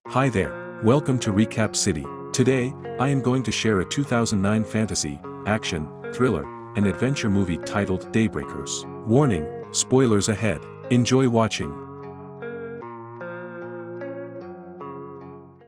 Hi there, welcome to Recap City. Today, I am going to share a 2009 fantasy, action, thriller, and adventure movie titled Daybreakers. Warning, spoilers ahead. Enjoy watching.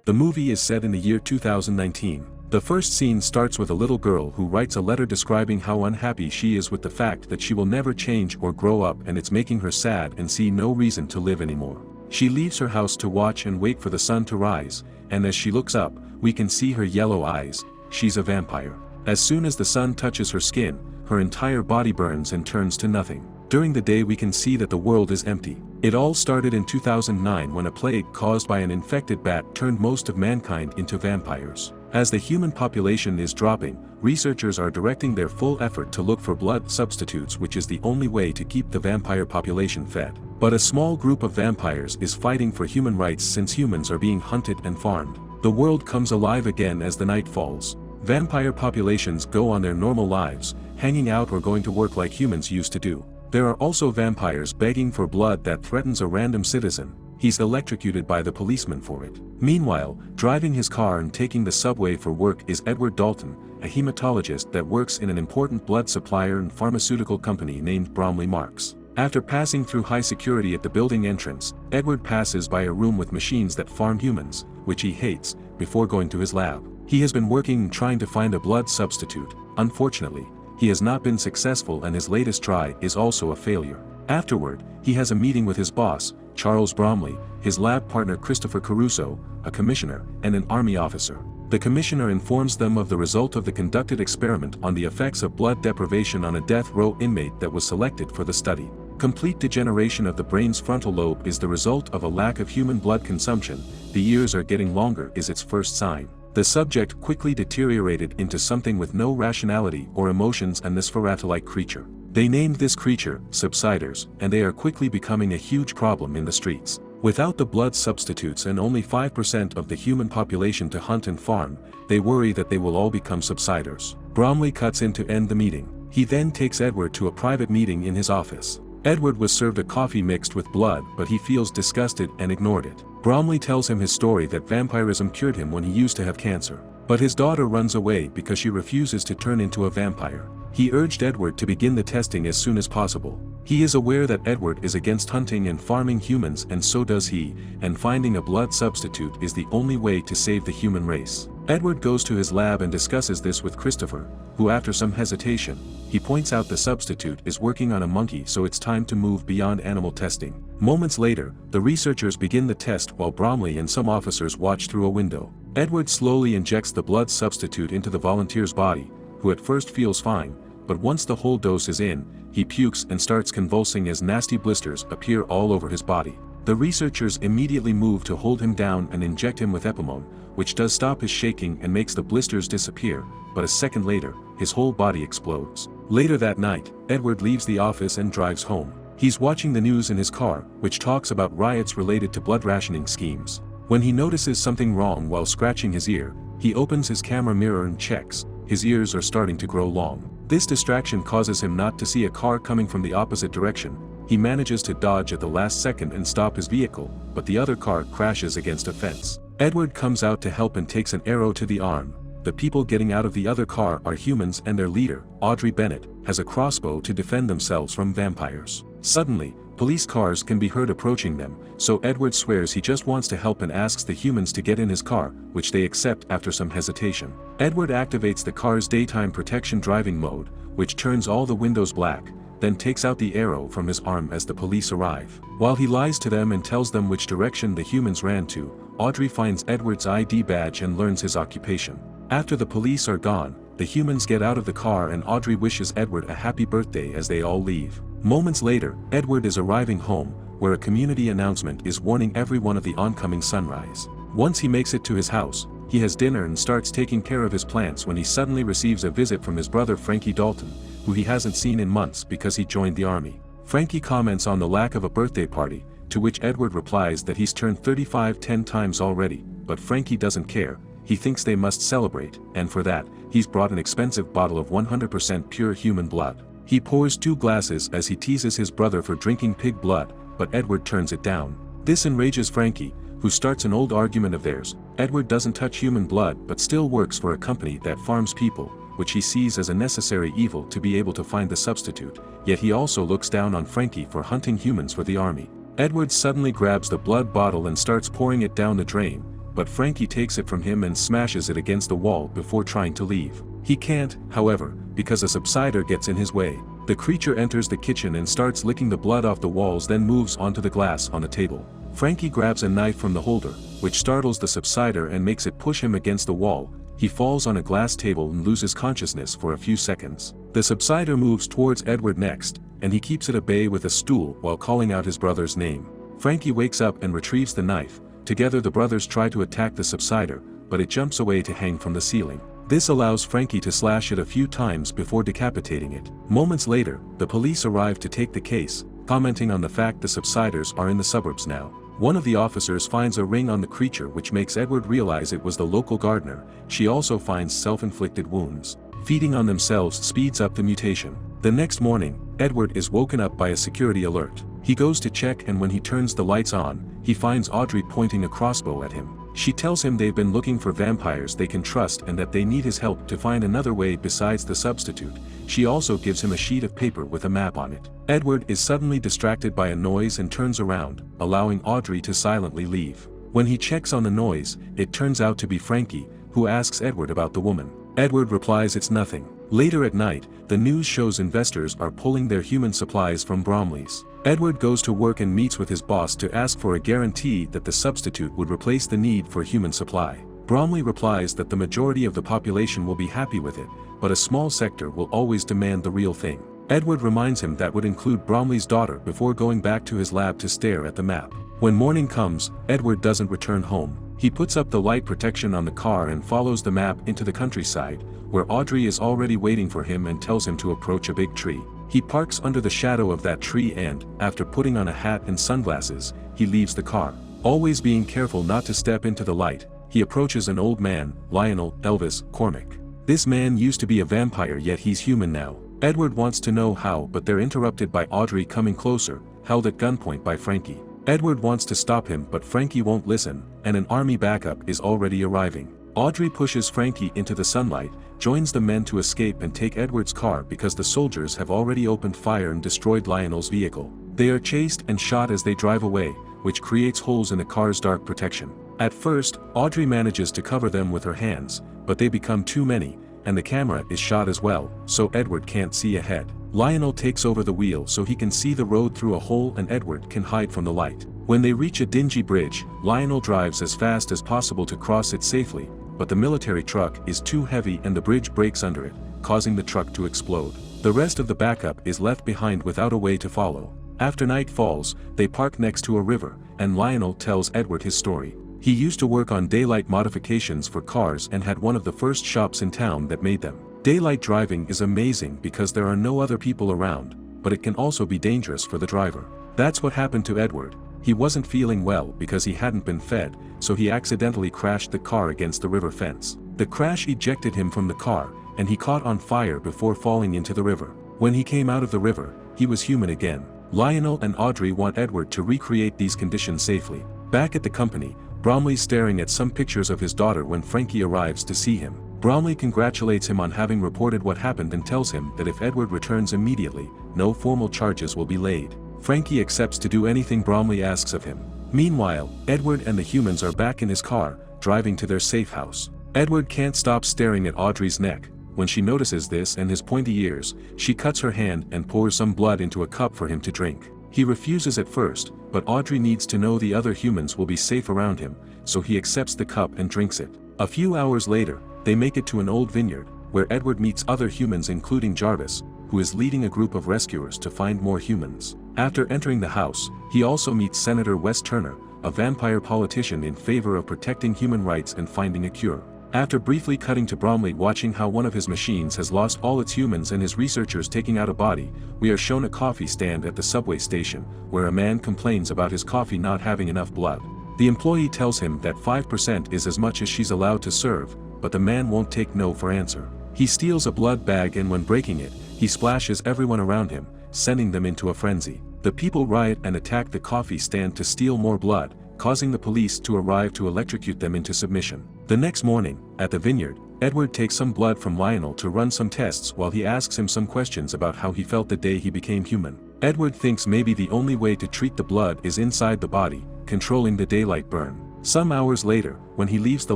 The movie is set in the year 2019. The first scene starts with a little girl who writes a letter describing how unhappy she is with the fact that she will never change or grow up, and it's making her sad and see no reason to live anymore. She leaves her house to watch and wait for the sun to rise, and as she looks up, we can see her yellow eyes. She's a vampire. As soon as the sun touches her skin, her entire body burns and turns to nothing. During the day we can see that the world is empty. It all started in 2009 when a plague caused by an infected bat turned most of mankind into vampires. As the human population is dropping, researchers are directing their full effort to look for blood substitutes, which is the only way to keep the vampire population fed. But a small group of vampires is fighting for human rights since humans are being hunted and farmed. The world comes alive again as the night falls. Vampire populations go on their normal lives, hanging out or going to work like humans used to do. There are also vampires begging for blood that threatens a random citizen. He's electrocuted by the policeman for it. Meanwhile, driving his car and taking the subway for work is Edward Dalton, a hematologist that works in an important blood supplier and pharmaceutical company named Bromley Marks. After passing through high security at the building entrance, Edward passes by a room with machines that farm humans, which he hates, before going to his lab. He has been working trying to find a blood substitute. Unfortunately, he has not been successful, and his latest try is also a failure. Afterward, he has a meeting with his boss, Charles Bromley, his lab partner Christopher Caruso, a commissioner, and an army officer. The commissioner informs them of the result of the conducted experiment on the effects of blood deprivation on a death row inmate that was selected for the study. Complete degeneration of the brain's frontal lobe is the result of a lack of human blood consumption. The years are getting longer is its first sign. The subject quickly deteriorated into something with no rationality or emotions, a Nosferatu-like creature. They named this creature Subsiders, and they are quickly becoming a huge problem in the streets. Without the blood substitutes and only 5% of the human population to hunt and farm, they worry that they will all become Subsiders. Bromley cuts in to end the meeting. He then takes Edward to a private meeting in his office. Edward was served a coffee mixed with blood, but he feels disgusted and ignored it. Bromley tells him his story that vampirism cured him when he used to have cancer. But his daughter runs away because she refuses to turn into a vampire. He urged Edward to begin the testing as soon as possible. He is aware that Edward is against hunting and farming humans, and so does he, and finding a blood substitute is the only way to save the human race. Edward goes to his lab and discusses this with Christopher, who after some hesitation, he points out the substitute is working on a monkey, so it's time to move beyond animal testing. Moments later, the researchers begin the test while Bromley and some officers watch through a window. Edward slowly injects the blood substitute into the volunteer's body, who at first feels fine, but once the whole dose is in, he pukes and starts convulsing as nasty blisters appear all over his body. The researchers immediately move to hold him down and inject him with Epimone, which does stop his shaking and makes the blisters disappear, but a second later, his whole body explodes. Later that night, Edward leaves the office and drives home. He's watching the news in his car, which talks about riots related to blood rationing schemes. When he notices something wrong while scratching his ear, he opens his camera mirror and checks. His ears are starting to grow long. This distraction causes him not to see a car coming from the opposite direction. He manages to dodge at the last second and stop his vehicle, but the other car crashes against a fence. Edward comes out to help and takes an arrow to the arm. The people getting out of the other car are humans, and their leader, Audrey Bennett, has a crossbow to defend themselves from vampires. Suddenly, police cars can be heard approaching them, so Edward swears he just wants to help and asks the humans to get in his car, which they accept after some hesitation. Edward activates the car's daytime protection driving mode, which turns all the windows black, then takes out the arrow from his arm as the police arrive. While he lies to them and tells them which direction the humans ran to, Audrey finds Edward's ID badge and learns his occupation. After the police are gone, the humans get out of the car and Audrey wishes Edward a happy birthday as they all leave. Moments later, Edward is arriving home, where a community announcement is warning everyone of the oncoming sunrise. Once he makes it to his house, he has dinner and starts taking care of his plants when he suddenly receives a visit from his brother Frankie Dalton, who he hasn't seen in months because he joined the army. Frankie comments on the lack of a birthday party, to which Edward replies that he's turned 35 10 times already, but Frankie doesn't care. He thinks they must celebrate, and for that, he's brought an expensive bottle of 100% pure human blood. He pours 2 glasses as he teases his brother for drinking pig blood, but Edward turns it down. This enrages Frankie, who starts an old argument of theirs. Edward doesn't touch human blood but still works for a company that farms people, which he sees as a necessary evil to be able to find the substitute, yet he also looks down on Frankie for hunting humans for the army. Edward suddenly grabs the blood bottle and starts pouring it down the drain, but Frankie takes it from him and smashes it against the wall before trying to leave. He can't, however, because a subsider gets in his way. The creature enters the kitchen and starts licking the blood off the walls, then moves onto the glass on the table. Frankie grabs a knife from the holder, which startles the subsider and makes it push him against the wall. He falls on a glass table and loses consciousness for a few seconds. The subsider moves towards Edward next, and he keeps it at bay with a stool while calling out his brother's name. Frankie wakes up and retrieves the knife. Together the brothers try to attack the subsider, but it jumps away to hang from the ceiling. This allows Frankie to slash it a few times before decapitating it. Moments later, the police arrive to take the case, commenting on the fact the subsiders are in the suburbs now. One of the officers finds a ring on the creature, which makes Edward realize it was the local gardener. She also finds self-inflicted wounds. Feeding on themselves speeds up the mutation. The next morning, Edward is woken up by a security alert. He goes to check, and when he turns the lights on, he finds Audrey pointing a crossbow at him. She tells him they've been looking for vampires they can trust and that they need his help to find another way besides the substitute. She also gives him a sheet of paper with a map on it. Edward is suddenly distracted by a noise and turns around, allowing Audrey to silently leave. When he checks on the noise, it turns out to be Frankie, who asks Edward about the woman. Edward replies it's nothing. Later at night, the news shows investors are pulling their human supplies from Bromley's. Edward goes to work and meets with his boss to ask for a guarantee that the substitute would replace the need for human supply. Bromley replies that the majority of the population will be happy with it, but a small sector will always demand the real thing. Edward reminds him that would include Bromley's daughter before going back to his lab to stare at the map. When morning comes, Edward doesn't return home. He puts up the light protection on the car and follows the map into the countryside, where Audrey is already waiting for him and tells him to approach a big tree. He parks under the shadow of that tree and, after putting on a hat and sunglasses, he leaves the car. Always being careful not to step into the light, he approaches an old man, Lionel Elvis Cormack. This man used to be a vampire, yet he's human now. Edward wants to know how, but they're interrupted by Audrey coming closer, held at gunpoint by Frankie. Edward wants to stop him, but Frankie won't listen, and an army backup is already arriving. Audrey pushes Frankie into the sunlight, joins the men to escape and take Edward's car because the soldiers have already opened fire and destroyed Lionel's vehicle. They are chased and shot as they drive away, which creates holes in the car's dark protection. At first, Audrey manages to cover them with her hands, but they become too many, and the camera is shot as well, so Edward can't see ahead. Lionel takes over the wheel so he can see the road through a hole and Edward can hide from the light. When they reach a dingy bridge, Lionel drives as fast as possible to cross it safely, but the military truck is too heavy and the bridge breaks under it, causing the truck to explode. The rest of the backup is left behind without a way to follow. After night falls, they park next to a river, and Lionel tells Edward his story. He used to work on daylight modifications for cars and had one of the first shops in town that made them. Daylight driving is amazing because there are no other people around, but it can also be dangerous for the driver. That's what happened to Edward. He wasn't feeling well because he hadn't been fed, so he accidentally crashed the car against the river fence. The crash ejected him from the car, and he caught on fire before falling into the river. When he came out of the river, he was human again. Lionel and Audrey want Edward to recreate these conditions safely. Back at the company, Bromley's staring at some pictures of his daughter when Frankie arrives to see him. Bromley congratulates him on having reported what happened and tells him that if Edward returns immediately, no formal charges will be laid. Frankie accepts to do anything Bromley asks of him. Meanwhile, Edward and the humans are back in his car, driving to their safe house. Edward can't stop staring at Audrey's neck. When she notices this and his pointy ears, she cuts her hand and pours some blood into a cup for him to drink. He refuses at first, but Audrey needs to know the other humans will be safe around him, so he accepts the cup and drinks it. A few hours later, they make it to an old vineyard, where Edward meets other humans including Jarvis, who is leading a group of rescuers to find more humans. After entering the house, he also meets Senator Wes Turner, a vampire politician in favor of protecting human rights and finding a cure. After briefly cutting to Bromley watching how one of his machines has lost all its humans and his researchers taking out a body, we are shown a coffee stand at the subway station, where a man complains about his coffee not having enough blood. The employee tells him that 5% is as much as she's allowed to serve, but the man won't take no for answer. He steals a blood bag and when breaking it, he splashes everyone around him, sending them into a frenzy. The people riot and attack the coffee stand to steal more blood, causing the police to arrive to electrocute them into submission. The next morning, at the vineyard, Edward takes some blood from Lionel to run some tests while he asks him some questions about how he felt the day he became human. Edward thinks maybe the only way to treat the blood is inside the body, controlling the daylight burn. Some hours later, when he leaves the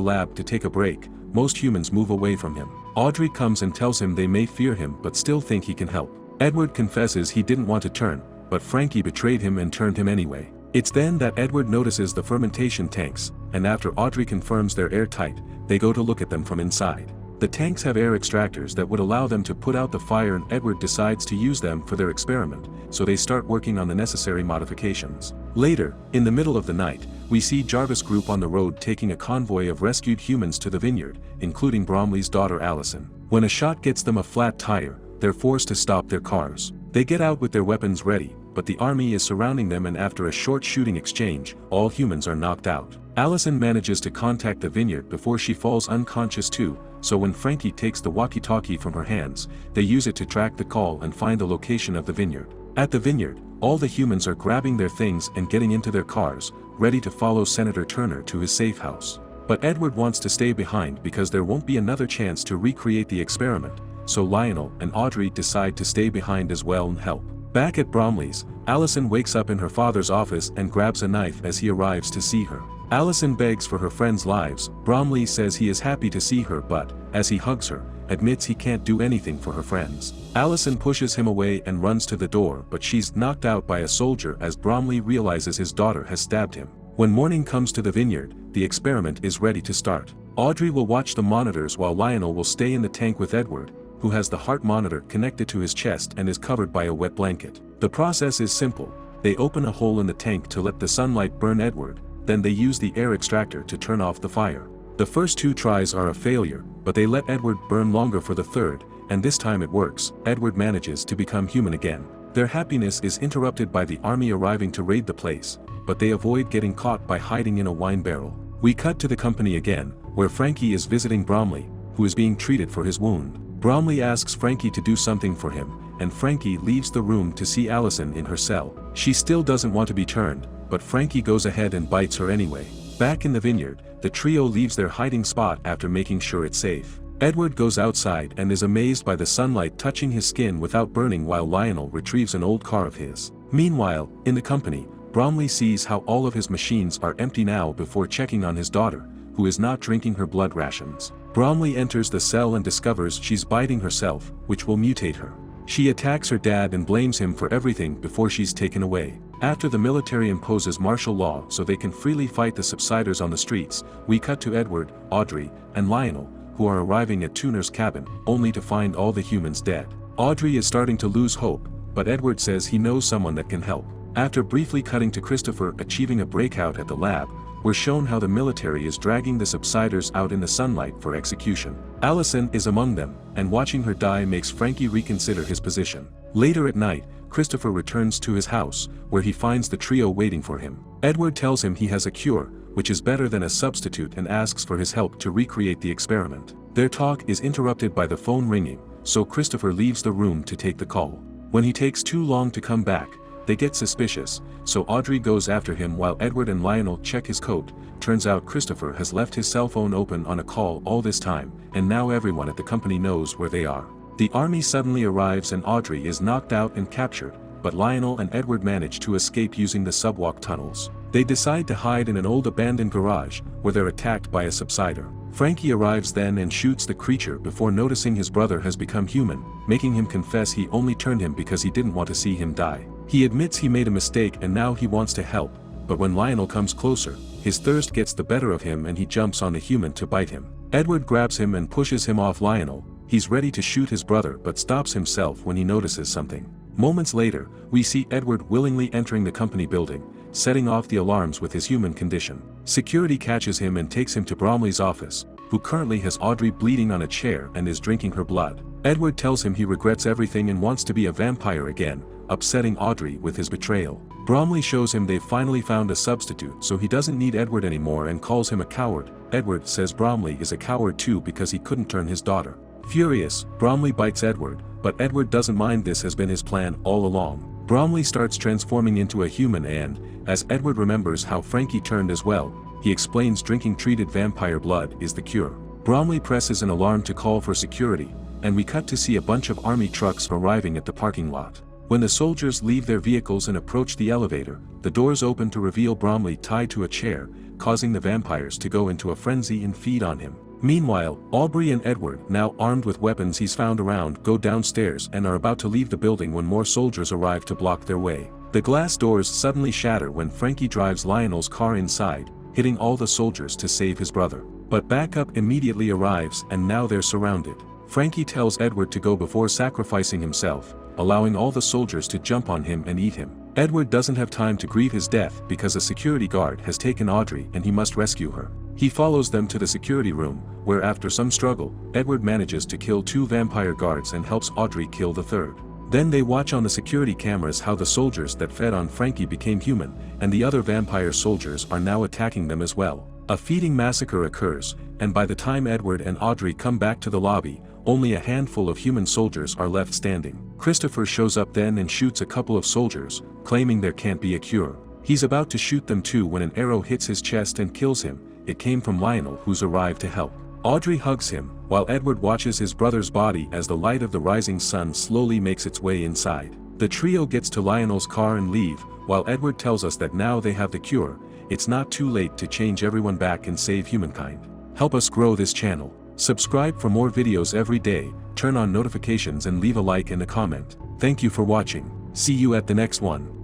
lab to take a break, most humans move away from him. Audrey comes and tells him they may fear him but still think he can help. Edward confesses he didn't want to turn, but Frankie betrayed him and turned him anyway. It's then that Edward notices the fermentation tanks, and after Audrey confirms they're airtight, they go to look at them from inside. The tanks have air extractors that would allow them to put out the fire, and Edward decides to use them for their experiment, so they start working on the necessary modifications. Later, in the middle of the night, we see Jarvis Group on the road taking a convoy of rescued humans to the vineyard, including Bromley's daughter Allison. When a shot gets them a flat tire, they're forced to stop their cars. They get out with their weapons ready, but the army is surrounding them, and after a short shooting exchange, all humans are knocked out. Allison manages to contact the vineyard before she falls unconscious too, so when Frankie takes the walkie-talkie from her hands, they use it to track the call and find the location of the vineyard. At the vineyard, all the humans are grabbing their things and getting into their cars, ready to follow Senator Turner to his safe house. But Edward wants to stay behind because there won't be another chance to recreate the experiment, so Lionel and Audrey decide to stay behind as well and help. Back at Bromley's, Allison wakes up in her father's office and grabs a knife as he arrives to see her. Allison begs for her friends' lives. Bromley says he is happy to see her but, as he hugs her, admits he can't do anything for her friends. Allison pushes him away and runs to the door, but she's knocked out by a soldier as Bromley realizes his daughter has stabbed him. When morning comes to the vineyard, the experiment is ready to start. Audrey will watch the monitors while Lionel will stay in the tank with Edward, who has the heart monitor connected to his chest and is covered by a wet blanket. The process is simple. They open a hole in the tank to let the sunlight burn Edward, then they use the air extractor to turn off the fire. The first two tries are a failure, but they let Edward burn longer for the third, and this time it works. Edward manages to become human again. Their happiness is interrupted by the army arriving to raid the place, but they avoid getting caught by hiding in a wine barrel. We cut to the company again, where Frankie is visiting Bromley, who is being treated for his wound. Bromley asks Frankie to do something for him, and Frankie leaves the room to see Allison in her cell. She still doesn't want to be turned, but Frankie goes ahead and bites her anyway. Back in the vineyard, the trio leaves their hiding spot after making sure it's safe. Edward goes outside and is amazed by the sunlight touching his skin without burning while Lionel retrieves an old car of his. Meanwhile, in the company, Bromley sees how all of his machines are empty now before checking on his daughter, who is not drinking her blood rations. Bromley enters the cell and discovers she's biting herself, which will mutate her. She attacks her dad and blames him for everything before she's taken away. After the military imposes martial law so they can freely fight the subsiders on the streets, we cut to Edward, Audrey, and Lionel, who are arriving at Tuner's cabin, only to find all the humans dead. Audrey is starting to lose hope, but Edward says he knows someone that can help. After briefly cutting to Christopher achieving a breakout at the lab, we're shown how the military is dragging the subsiders out in the sunlight for execution. Allison is among them, and watching her die makes Frankie reconsider his position. Later at night, Christopher returns to his house, where he finds the trio waiting for him. Edward tells him he has a cure, which is better than a substitute, and asks for his help to recreate the experiment. Their talk is interrupted by the phone ringing, so Christopher leaves the room to take the call. When he takes too long to come back, they get suspicious, so Audrey goes after him while Edward and Lionel check his coat. Turns out Christopher has left his cell phone open on a call all this time, and now everyone at the company knows where they are. The army suddenly arrives and Audrey is knocked out and captured, but Lionel and Edward manage to escape using the subwalk tunnels. They decide to hide in an old abandoned garage, where they're attacked by a subsider. Frankie arrives then and shoots the creature before noticing his brother has become human, making him confess he only turned him because he didn't want to see him die. He admits he made a mistake and now he wants to help, but when Lionel comes closer, his thirst gets the better of him and he jumps on the human to bite him. Edward grabs him and pushes him off Lionel. He's ready to shoot his brother but stops himself when he notices something. Moments later, we see Edward willingly entering the company building, setting off the alarms with his human condition. Security catches him and takes him to Bromley's office, who currently has Audrey bleeding on a chair and is drinking her blood. Edward tells him he regrets everything and wants to be a vampire again, upsetting Audrey with his betrayal. Bromley shows him they've finally found a substitute, so he doesn't need Edward anymore and calls him a coward. Edward says Bromley is a coward too because he couldn't turn his daughter. Furious, Bromley bites Edward, but Edward doesn't mind. This has been his plan all along. Bromley starts transforming into a human and, as Edward remembers how Frankie turned as well, he explains drinking treated vampire blood is the cure. Bromley presses an alarm to call for security, and we cut to see a bunch of army trucks arriving at the parking lot. When the soldiers leave their vehicles and approach the elevator, the doors open to reveal Bromley tied to a chair, causing the vampires to go into a frenzy and feed on him. Meanwhile, Audrey and Edward, now armed with weapons he's found around, go downstairs and are about to leave the building when more soldiers arrive to block their way. The glass doors suddenly shatter when Frankie drives Lionel's car inside, hitting all the soldiers to save his brother. But backup immediately arrives and now they're surrounded. Frankie tells Edward to go before sacrificing himself, allowing all the soldiers to jump on him and eat him. Edward doesn't have time to grieve his death because a security guard has taken Audrey and he must rescue her. He follows them to the security room, where after some struggle, Edward manages to kill 2 vampire guards and helps Audrey kill the third. Then they watch on the security cameras how the soldiers that fed on Frankie became human, and the other vampire soldiers are now attacking them as well. A feeding massacre occurs, and by the time Edward and Audrey come back to the lobby, only a handful of human soldiers are left standing. Christopher shows up then and shoots a couple of soldiers, claiming there can't be a cure. He's about to shoot them too when an arrow hits his chest and kills him. It came from Lionel, who's arrived to help. Audrey hugs him, while Edward watches his brother's body as the light of the rising sun slowly makes its way inside. The trio gets to Lionel's car and leave, while Edward tells us that now they have the cure, it's not too late to change everyone back and save humankind. Help us grow this channel. Subscribe for more videos every day, turn on notifications and leave a like and a comment. Thank you for watching. See you at the next one.